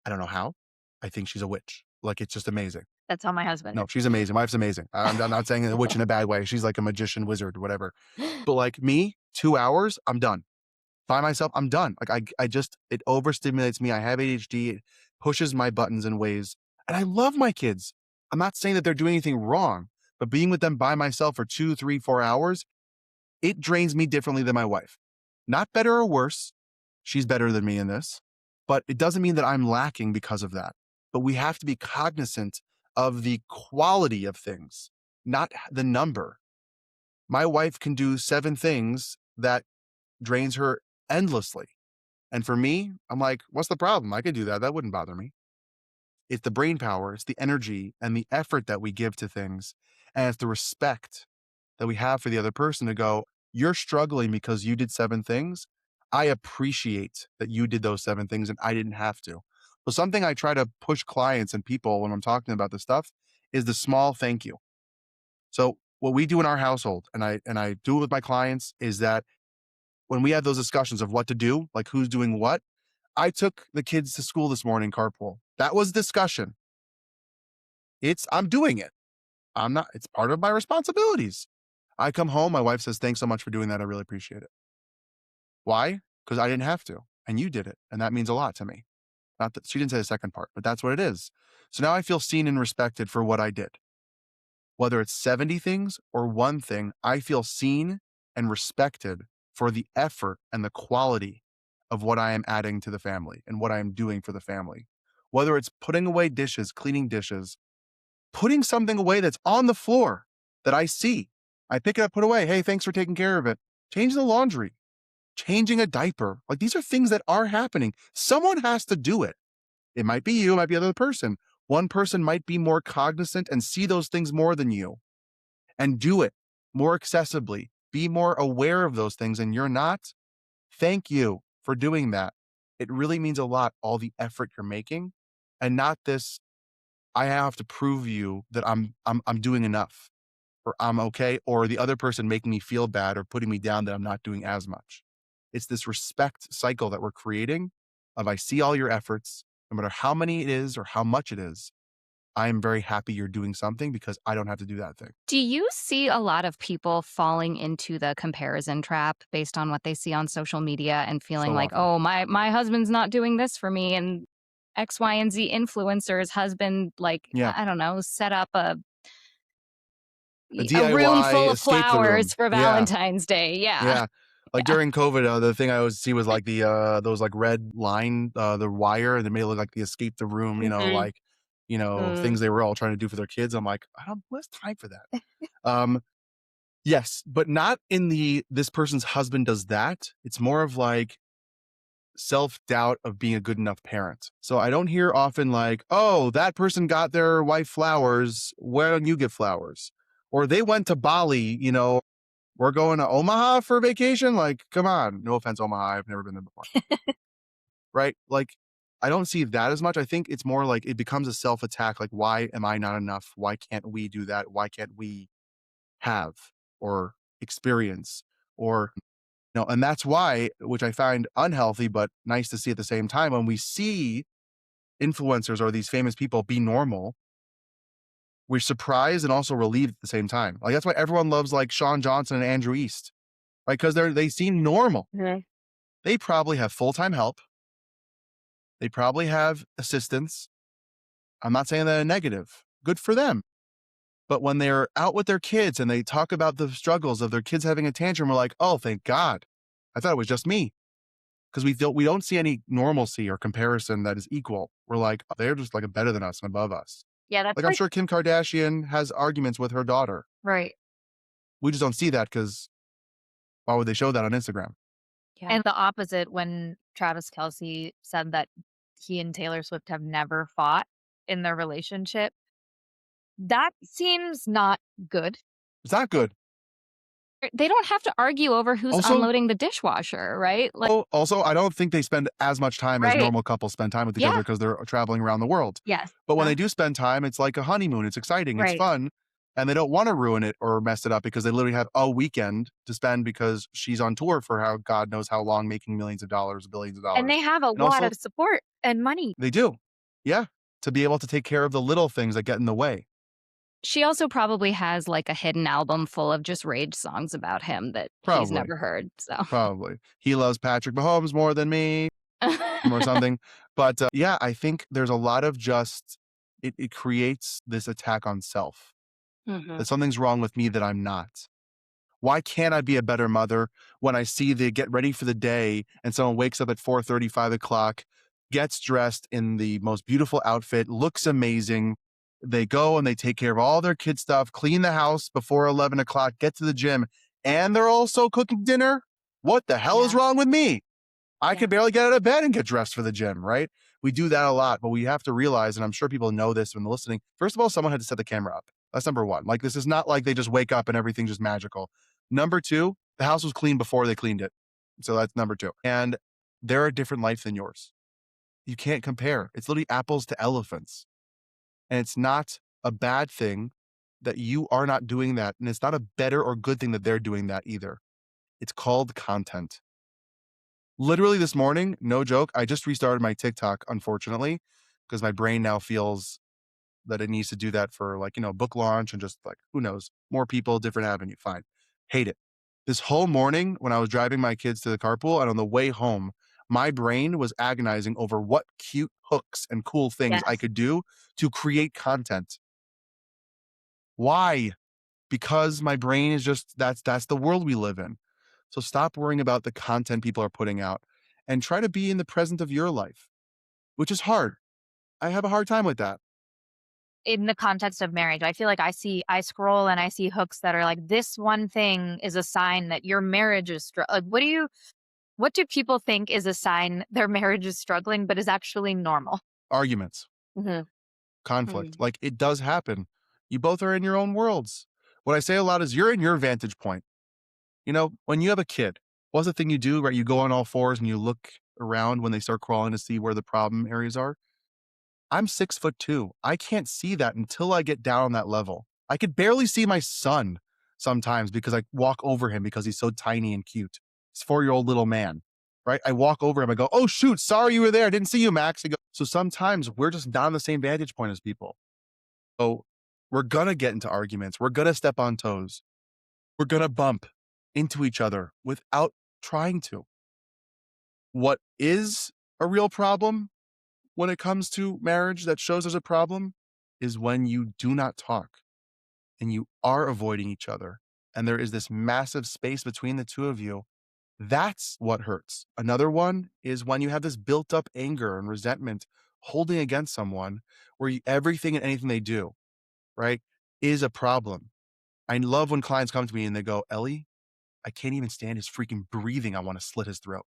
I don't know how. I think she's a witch. Like, it's just amazing. That's how my husband No, she's amazing. My wife's amazing. I'm not saying a witch in a bad way. She's like a magician, wizard, whatever. But like me, 2 hours, I'm done. By myself, I'm done. Like it overstimulates me. I have ADHD. It pushes my buttons in ways. And I love my kids. I'm not saying that they're doing anything wrong, but being with them by myself for 2, 3, 4 hours, it drains me differently than my wife. Not better or worse. She's better than me in this, but it doesn't mean that I'm lacking because of that. But we have to be cognizant of the quality of things, not the number. My wife can do 7 things that drains her endlessly. And for me, I'm like, what's the problem? I could do that. That wouldn't bother me. It's the brain power, it's the energy and the effort that we give to things. And it's the respect that we have for the other person to go, you're struggling because you did 7 things. I appreciate that you did those 7 things and I didn't have to. So something I try to push clients and people when I'm talking about this stuff is the small thank you. So what we do in our household, and I do it with my clients, is that when we have those discussions of what to do, like who's doing what, I took the kids to school this morning, carpool. That was discussion. I'm doing it. I'm not, it's part of my responsibilities. I come home, my wife says, thanks so much for doing that. I really appreciate it. Why? Because I didn't have to. And you did it. And that means a lot to me. Not that she didn't say the second part, but that's what it is. So now I feel seen and respected for what I did. Whether it's 70 things or one thing, I feel seen and respected for the effort and the quality of what I am adding to the family and what I am doing for the family. Whether it's putting away dishes, cleaning dishes, putting something away that's on the floor that I see. I pick it up, put away. Hey, thanks for taking care of it. Change the laundry, changing a diaper. Like, these are things that are happening. Someone has to do it. It might be you, it might be another person. One person might be more cognizant and see those things more than you and do it more accessibly. Be more aware of those things and you're not. Thank you for doing that. It really means a lot, all the effort you're making, and not this, I have to prove you that I'm doing enough or I'm okay, or the other person making me feel bad or putting me down that I'm not doing as much. It's this respect cycle that we're creating of, I see all your efforts, no matter how many it is or how much it is. I am very happy you're doing something because I don't have to do that thing. Do you see a lot of people falling into the comparison trap based on what they see on social media and feeling So like, often. oh, my husband's not doing this for me, and X, Y, and Z influencer's husband, like, Yeah. I don't know, set up A a room DIY full of escape the room. flowers for Yeah. Valentine's Day. Yeah. Yeah. Like during COVID, the thing I always see was like the those like red line, the wire, and they made it look like the escape the room, Mhm. things they were all trying to do for their kids. I'm like, I don't, what's time for that? Um, yes, but not in this person's husband does that. It's more of like self-doubt of being a good enough parent. So I don't hear often like, oh, that person got their wife flowers. Why don't you get flowers? Or they went to Bali, we're going to Omaha for vacation. Like, come on. No offense, Omaha. I've never been there before. Right? Like, I don't see that as much. I think it's more like it becomes a self-attack. Like, why am I not enough? Why can't we do that? Why can't we have or experience or and that's why, which I find unhealthy, but nice to see at the same time, when we see influencers or these famous people be normal, we're surprised and also relieved at the same time. Like, that's why everyone loves like Sean Johnson and Andrew East, right? Because they seem normal. Mhm. They probably have full-time help. They probably have assistants. I'm not saying that a negative. Good for them. But when they're out with their kids and they talk about the struggles of their kids having a tantrum, we're like, oh, thank God. I thought it was just me. Because we don't see any normalcy or comparison that is equal. We're like, oh, they're just like better than us and above us. Yeah, that's Like, I'm like sure Kim Kardashian has arguments with her daughter. right. We just don't see that because why would they show that on Instagram? Yeah. And the opposite when Travis Kelce said that he and Taylor Swift have never fought in their relationship. That seems not good. It's not good. They don't have to argue over who's Also, unloading the dishwasher, right? Like, also, I don't think they spend as much time as Right. normal couples spend time with each yeah, other because they're traveling around the world. Yes. But when they do spend time, it's like a honeymoon. It's exciting. It's Right. fun. And they don't want to ruin it or mess it up because they literally have a weekend to spend because she's on tour for how God knows how long, making millions of dollars, billions of And dollars. they have a And lot also, of support and money. they do. Yeah. To be able to take care of the little things that get in the way. she also probably has like a hidden album full of just rage songs about him that he's Probably. never heard. So, Probably. He loves Patrick Mahomes more than me or something. But yeah, I think there's a lot of just, it creates this attack on self. Mhm. That something's wrong with me that I'm not. Why can't I be a better mother when I see they get ready for the day and someone wakes up at 4:30, 5 o'clock, gets dressed in the most beautiful outfit, looks amazing. They go and they take care of all their kid stuff, clean the house before 11 o'clock, get to the gym, and they're also cooking dinner? What the hell is Yeah. wrong with me? I Yeah. could barely get out of bed and get dressed for the gym, right? We do that a lot, but we have to realize, and I'm sure people know this when listening, first of all, someone had to set the camera up. That's number one. Like, this is not like they just wake up and everything's just magical. Number two, the house was clean before they cleaned it. So that's number two. And they're a different life than yours. You can't compare. It's literally apples to elephants. And it's not a bad thing that you are not doing that. And it's not a better or good thing that they're doing that either. It's called content. Literally this morning, no joke, I just restarted my TikTok, unfortunately, because my brain now feels that it needs to do that for like, book launch and just like, who knows, more people, different avenue. Fine. Hate it. This whole morning when I was driving my kids to the carpool and on the way home, my brain was agonizing over what cute hooks and cool things I Yes. could do to create content. Why? Because my brain is just, that's the world we live in. So stop worrying about the content people are putting out and try to be in the present of your life, which is hard. I have a hard time with that. In the context of marriage, I feel like I scroll and I see hooks that are like, this one thing is a sign that your marriage is like, what do people think is a sign their marriage is struggling, but is actually normal? Arguments, Mhm. conflict, like it does happen. You both are in your own worlds. What I say a lot is you're in your vantage point. When you have a kid, what's the thing you do, right? You go on all fours and you look around when they start crawling to see where the problem areas are. I'm 6'2". I can't see that until I get down on that level. I could barely see my son sometimes because I walk over him because he's so tiny and cute. He's a 4-year-old little man, right? I walk over him. I go, oh, shoot. Sorry you were there. I didn't see you, Max. So sometimes we're just not on the same vantage point as people. So we're going to get into arguments. We're going to step on toes. We're going to bump into each other without trying to. What is a real problem when it comes to marriage that shows there's a problem is when you do not talk and you are avoiding each other. And there is this massive space between the two of you That's what hurts. Another one is when you have this built up anger and resentment holding against someone where everything and anything they do, right, is a problem. I love when clients come to me and they go, Ellie, I can't even stand his freaking breathing. I want to slit his throat,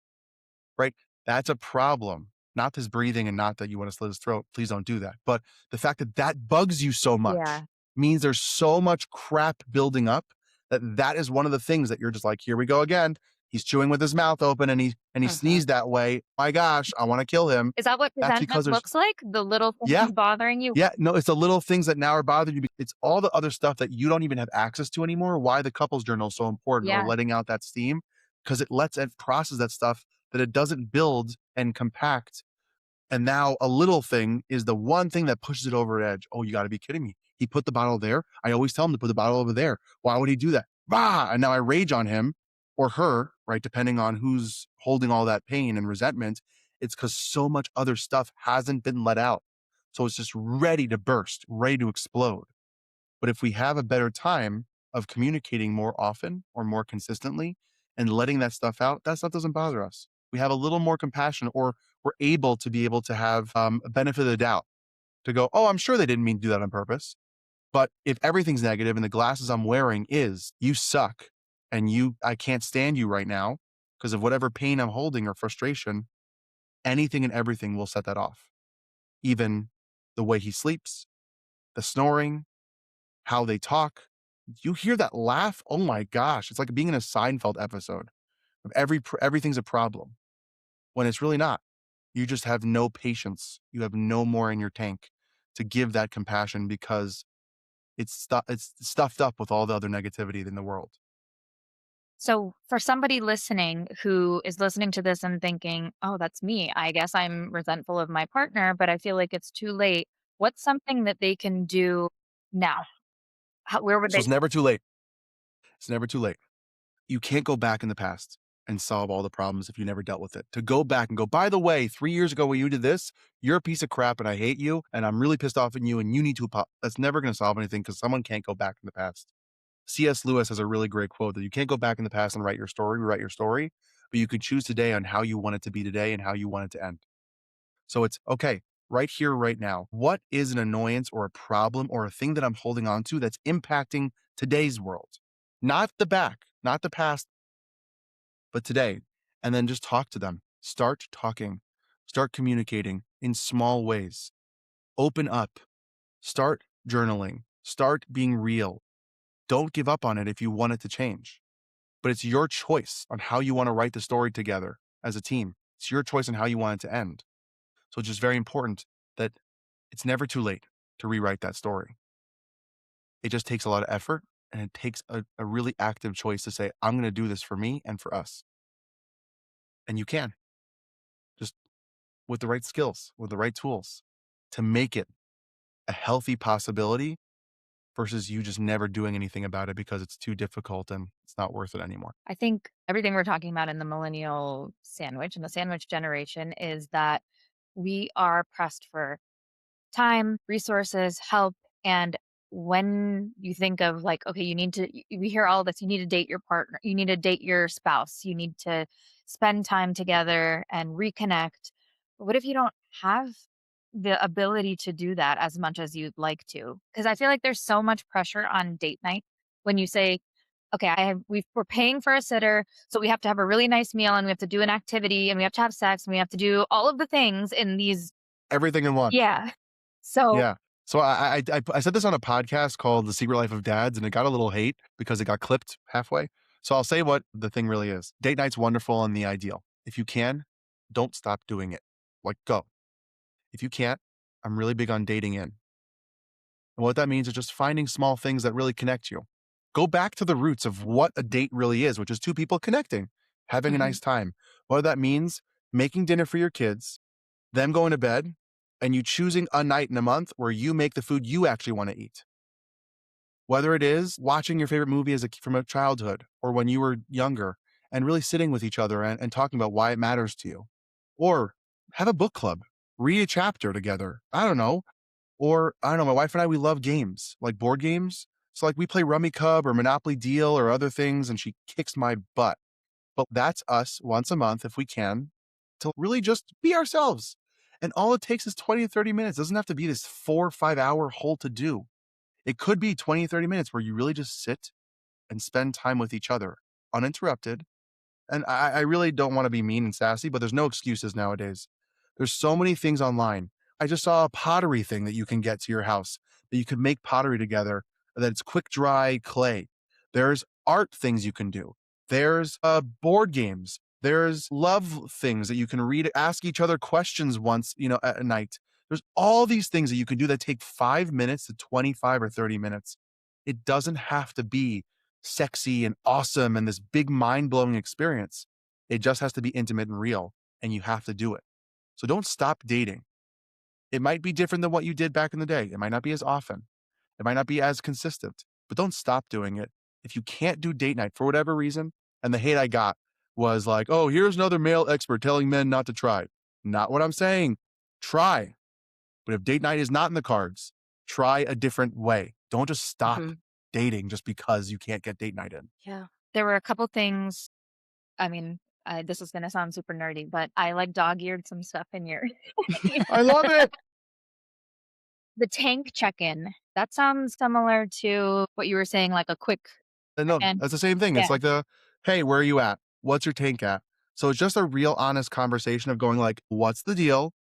right? That's a problem. Not his breathing and not that you want to slit his throat. Please don't do that. But the fact that that bugs you so much Yeah. means there's so much crap building up that that is one of the things that you're just like, here we go again. He's chewing with his mouth open and he Mhm. sneezed that way. My gosh, I want to kill him. Is that what That's resentment because there's looks like? The little yeah, things bothering you? yeah, no, it's the little things that now are bothering you. It's all the other stuff that you don't even have access to anymore. Why the couples journal is so important or Yeah. letting out that steam because it lets it process that stuff that it doesn't build and compact. And now a little thing is the one thing that pushes it over an edge. Oh, you got to be kidding me. He put the bottle there. I always tell him to put the bottle over there. Why would he do that? Bah! And now I rage on him or her, right? Depending on who's holding all that pain and resentment. It's because so much other stuff hasn't been let out. So it's just ready to burst, ready to explode. But if we have a better time of communicating more often or more consistently and letting that stuff out, that stuff doesn't bother us. We have a little more compassion or we're able to be able to have a benefit of the doubt to go, oh, I'm sure they didn't mean to do that on purpose. But if everything's negative and the glasses I'm wearing is you suck and I can't stand you right now because of whatever pain I'm holding or frustration, anything and everything will set that off. Even the way he sleeps, the snoring, how they talk. You hear that laugh? Oh my gosh, it's like being in a Seinfeld episode of everything's a problem when it's really not. You just have no patience. You have no more in your tank to give that compassion because it's stuffed up with all the other negativity in the world. So, for somebody listening who is listening to this and thinking, oh, that's me. I guess I'm resentful of my partner, but I feel like it's too late. What's something that they can do now? Where would So they? it's never too late. It's never too late. You can't go back in the past and solve all the problems if you never dealt with it. To go back and go, by the way, 3 years ago when you did this, you're a piece of crap and I hate you and I'm really pissed off at you and you need to apologize. That's never going to solve anything because someone can't go back in the past. C.S. Lewis has a really great quote that you can't go back in the past and rewrite your story, but you can choose today on how you want it to be today and how you want it to end. So it's okay, right here, right now. What is an annoyance or a problem or a thing that I'm holding on to that's impacting today's world? Not the back, not the past, but today. And then just talk to them. Start talking, start communicating in small ways. Open up, start journaling, start being real. Don't give up on it if you want it to change. But it's your choice on how you want to write the story together as a team. It's your choice on how you want it to end. So it's just very important that it's never too late to rewrite that story. It just takes a lot of effort and it takes a really active choice to say, I'm going to do this for me and for us. And you can just with the right skills, with the right tools to make it a healthy possibility versus you just never doing anything about it because it's too difficult and it's not worth it anymore. I think everything we're talking about in the millennial sandwich and the sandwich generation is that we are pressed for time, resources, help. And when you think of like, okay, we hear all this, you need to date your partner, you need to date your spouse, you need to spend time together and reconnect. But what if you don't have the ability to do that as much as you'd like to? Because I feel like there's so much pressure on date night when you say, okay, we're paying for a sitter, so we have to have a really nice meal and we have to do an activity and we have to have sex and we have to do all of the things in these. Everything in one. Yeah. So Yeah. So I said this on a podcast called The Secret Life of Dads, and it got a little hate because it got clipped halfway. So I'll say what the thing really is. Date night's wonderful and the ideal. If you can, don't stop doing it. Like go. If you can't, I'm really big on dating in. And what that means is just finding small things that really connect you. Go back to the roots of what a date really is, which is two people connecting, having a mhm. nice time. What that means, making dinner for your kids, them going to bed, and you choosing a night in a month where you make the food you actually want to eat. Whether it is watching your favorite movie from a childhood or when you were younger and really sitting with each other and talking about why it matters to you. Or have a book club, read a chapter together. I don't know. Or I don't know, my wife and I, we love games, like board games. So like we play Rummy Cub or Monopoly Deal or other things, and she kicks my butt. But that's us once a month, if we can, to really just be ourselves. And all it takes is 20 to 30 minutes. It doesn't have to be this 4 or 5 hour whole to do. It could be 20 to 30 minutes where you really just sit and spend time with each other uninterrupted. And I really don't want to be mean and sassy, but there's no excuses nowadays. There's so many things online. I just saw a pottery thing that you can get to your house that you could make pottery together, that it's quick dry clay. There's art things you can do. There's board games. There's love things that you can read, ask each other questions once, at night. There's all these things that you can do that take 5 minutes to 25 or 30 minutes. It doesn't have to be sexy and awesome and this big mind blowing experience. It just has to be intimate and real, and you have to do it. So don't stop dating. It might be different than what you did back in the day. It might not be as often. It might not be as consistent, but don't stop doing it. If you can't do date night for whatever reason, and the hate I got was like, oh, here's another male expert telling men not to try. Not what I'm saying. Try. But if date night is not in the cards, try a different way. Don't just stop dating just because you can't get date night in. Yeah. There were a couple things. I mean, this is going to sound super nerdy, but I like dog-eared some stuff in your I love it. the tank check-in. That sounds similar to what you were saying, like a quick No, check-in. that's the same thing. Yeah. It's like hey, where are you at? What's your tank at? So it's just a real honest conversation of going like, what's the deal?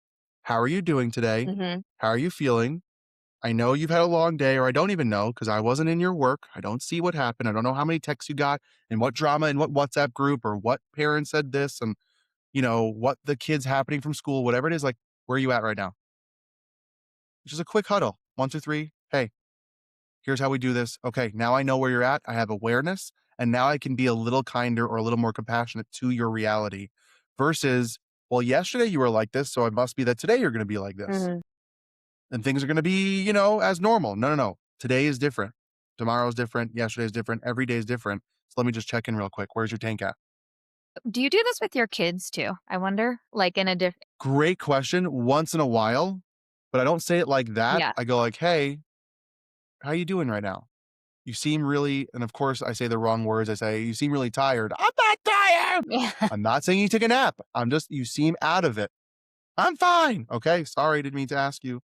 How are you doing today? Mhm. How are you feeling? I know you've had a long day, or I don't even know because I wasn't in your work. I don't see what happened. I don't know how many texts you got and what drama and what WhatsApp group or what parent said this and, what the kids happening from school, whatever it is. Like, where are you at right now? Just a quick huddle. 1, 2, 3. Hey, here's how we do this. Okay, now I know where you're at. I have awareness. And now I can be a little kinder or a little more compassionate to your reality versus, well, yesterday you were like this. So it must be that today you're going to be like this. Mhm. And things are going to be, as normal. No, no, no. Today is different. Tomorrow's different. Yesterday's different. Every day is different. So let me just check in real quick. Where's your tank at? Do you do this with your kids too? I wonder, like in a different. Great question. Once in a while, but I don't say it like that. Yeah. I go like, hey, how you doing right now? You seem really, and of course I say the wrong words. I say, you seem really tired. I'm not tired. Yeah. I'm not saying you took a nap. You seem out of it. I'm fine. Okay. Sorry. Didn't mean to ask you.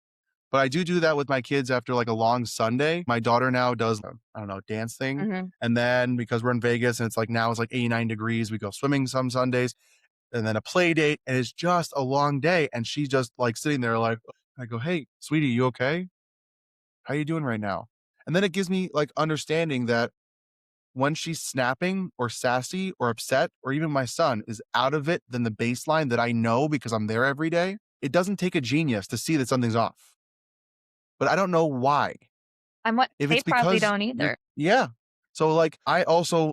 But I do that with my kids after like a long Sunday. My daughter now does, I don't know, dance thing. Mhm. And then because we're in Vegas and it's like 89 degrees, we go swimming some Sundays and then a play date. And it's just a long day. And she's just like sitting there like, I go, hey, sweetie, you okay? How you doing right now? And then it gives me like understanding that when she's snapping or sassy or upset, or even my son is out of it than the baseline that I know because I'm there every day, it doesn't take a genius to see that something's off. But I don't know why. If They it's probably because don't either. yeah. So like I also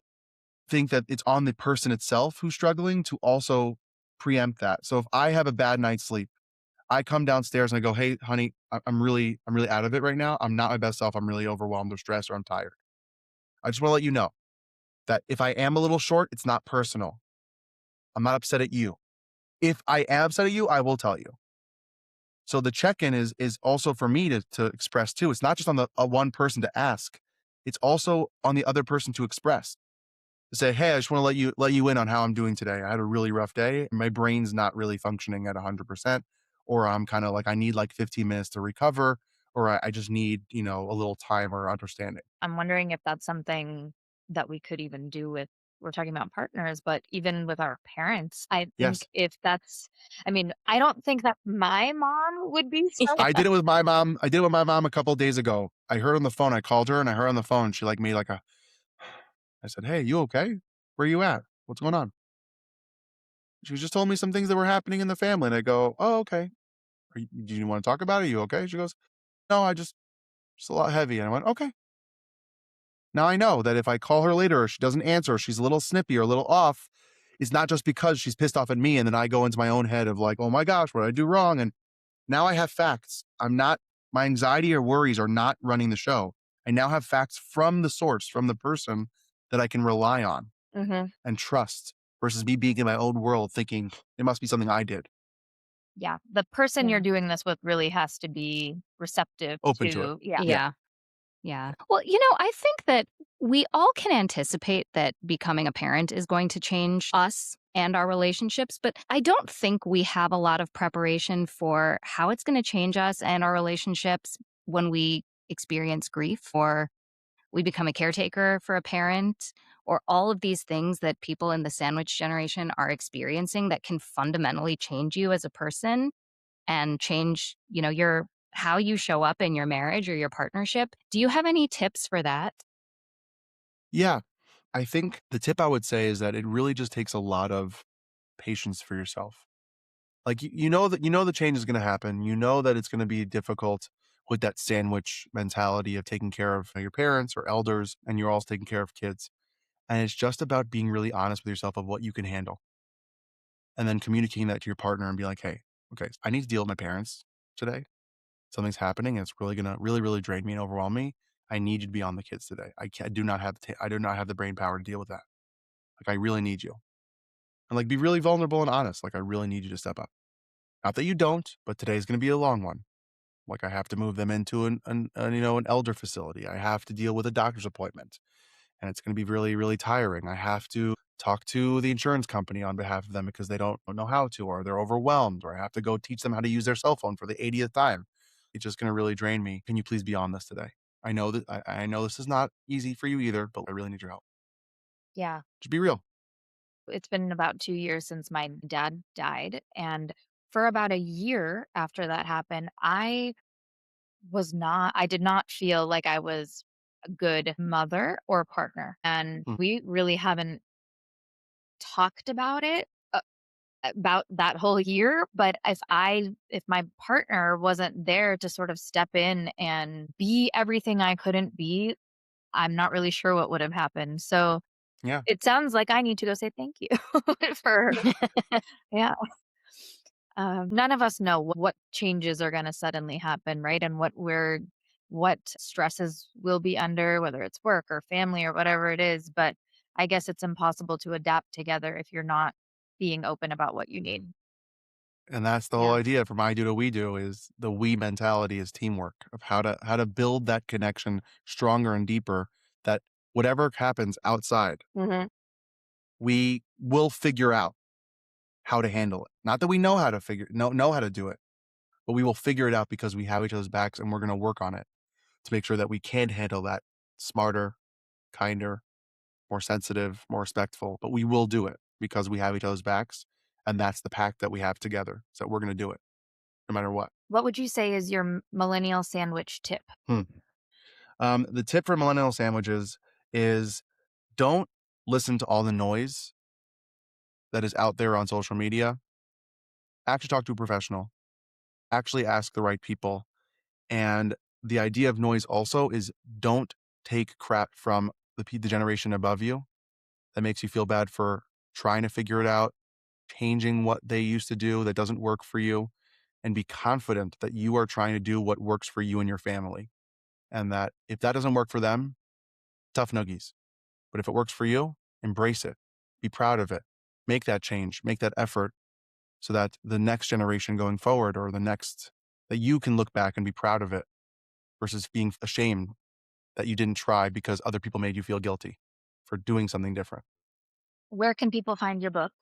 think that it's on the person itself who's struggling to also preempt that. So if I have a bad night's sleep, I come downstairs and I go, "Hey, honey, I'm really out of it right now. I'm not my best self. I'm really overwhelmed or stressed or I'm tired. I just want to let you know that if I am a little short, it's not personal. I'm not upset at you. If I am upset at you, I will tell you." So the check-in is also for me to express too. It's not just on the one person to ask. It's also on the other person to express. To say, "Hey, I just want to let you in on how I'm doing today. I had a really rough day. My brain's not really functioning at 100%, or I'm kind of like I need like 15 minutes to recover, or I just need, a little time or understanding." I'm wondering if that's something that we could even do with, we're talking about partners, but even with our parents. I think Yes. if that's, I mean, I don't think that my mom would be so. I did it with my mom. I did it with my mom a couple of days ago. I heard on the phone. I called her and I heard on the phone. She like made like a. I said, "Hey, you okay? Where you at? What's going on?" She just told me some things that were happening in the family, and I go, "Oh, okay. Do you want to talk about it? Are you okay?" She goes, "No, just a lot heavy." And I went, "Okay." Now I know that if I call her later or she doesn't answer, or she's a little snippy or a little off, it's not just because she's pissed off at me, and then I go into my own head of like, "Oh my gosh, what did I do wrong?" And now I have facts. My anxiety or worries are not running the show. I now have facts from the source, from the person that I can rely on Mhm. and trust versus me being in my own world thinking it must be something I did. Yeah. The person you're Yeah. doing this with really has to be receptive Open to it. to, yeah. Yeah. Yeah. Yeah. Well, I think that we all can anticipate that becoming a parent is going to change us and our relationships, but I don't think we have a lot of preparation for how it's going to change us and our relationships when we experience grief or we become a caretaker for a parent or all of these things that people in the sandwich generation are experiencing that can fundamentally change you as a person and change, your how you show up in your marriage or your partnership. Do you have any tips for that? Yeah. I think the tip I would say is that it really just takes a lot of patience for yourself. Like you know that the change is going to happen. You know that it's going to be difficult with that sandwich mentality of taking care of your parents or elders, and you're also taking care of kids. And it's just about being really honest with yourself of what you can handle, and then communicating that to your partner and be like, "Hey, okay, I need to deal with my parents today. Something's happening, and it's really gonna really drain me and overwhelm me. I need you to be on the kids today. I do not have I do not have the brain power to deal with that. Like I really need you." And like be really vulnerable and honest. Like I really need you to step up. Not that you don't, but today's going to be a long one. Like I have to move them into an elder facility. I have to deal with a doctor's appointment, and it's going to be really tiring. I have to talk to the insurance company on behalf of them because they don't know how to, or they're overwhelmed, or I have to go teach them how to use their cell phone for the 80th time. It's just going to really drain me. Can you please be on this today? I know that I know this is not easy for you either, but I really need your help. Yeah. Just be real. It's been about 2 years since my dad died, and for about a year after that happened, I did not feel like I was a good mother or partner, and Mm, we really haven't talked about it, about that whole year, but if my partner wasn't there to sort of step in and be everything I couldn't be, I'm not really sure what would have happened. So, yeah. it sounds like I need to go say thank you for yeah. None of us know what changes are gonna suddenly happen, right? And what stresses we'll be under, whether it's work or family or whatever it is, but I guess it's impossible to adapt together if you're not being open about what you need. And that's the whole Yeah. idea from I do to we do is the we mentality is teamwork of how to build that connection stronger and deeper that whatever happens outside, Mhm. we will figure out how to handle it. Not that we know how to know how to do it, but we will figure it out because we have each other's backs and we're going to work on it to make sure that we can handle that smarter, kinder, more sensitive, more respectful, but we will do it because we have each other's backs and that's the pact that we have together. So we're going to do it no matter what. What would you say is your millennial sandwich tip? Hmm. The tip for millennial sandwiches is don't listen to all the noise that is out there on social media. Actually talk to a professional. Actually ask the right people. And the idea of noise also is don't take crap from the generation above you that makes you feel bad for trying to figure it out, changing what they used to do that doesn't work for you, and be confident that you are trying to do what works for you and your family. And that if that doesn't work for them, tough noogies. But if it works for you, embrace it. Be proud of it. Make that change, make that effort so that the next generation going forward or the next that you can look back and be proud of it versus being ashamed that you didn't try because other people made you feel guilty for doing something different. Where can people find your book?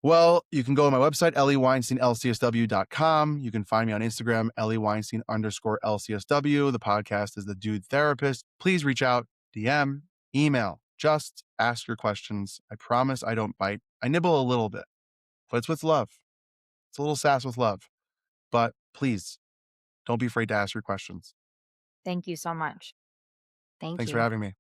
Well, you can go to my website, LCSW.com. You can find me on Instagram, _LCSW. The podcast is The Dude Therapist. Please reach out, DM, email, just ask your questions. I promise I don't bite. I nibble a little bit, but it's with love. It's a little sass with love. But please don't be afraid to ask your questions. Thank you so much. Thank Thanks for you. having me.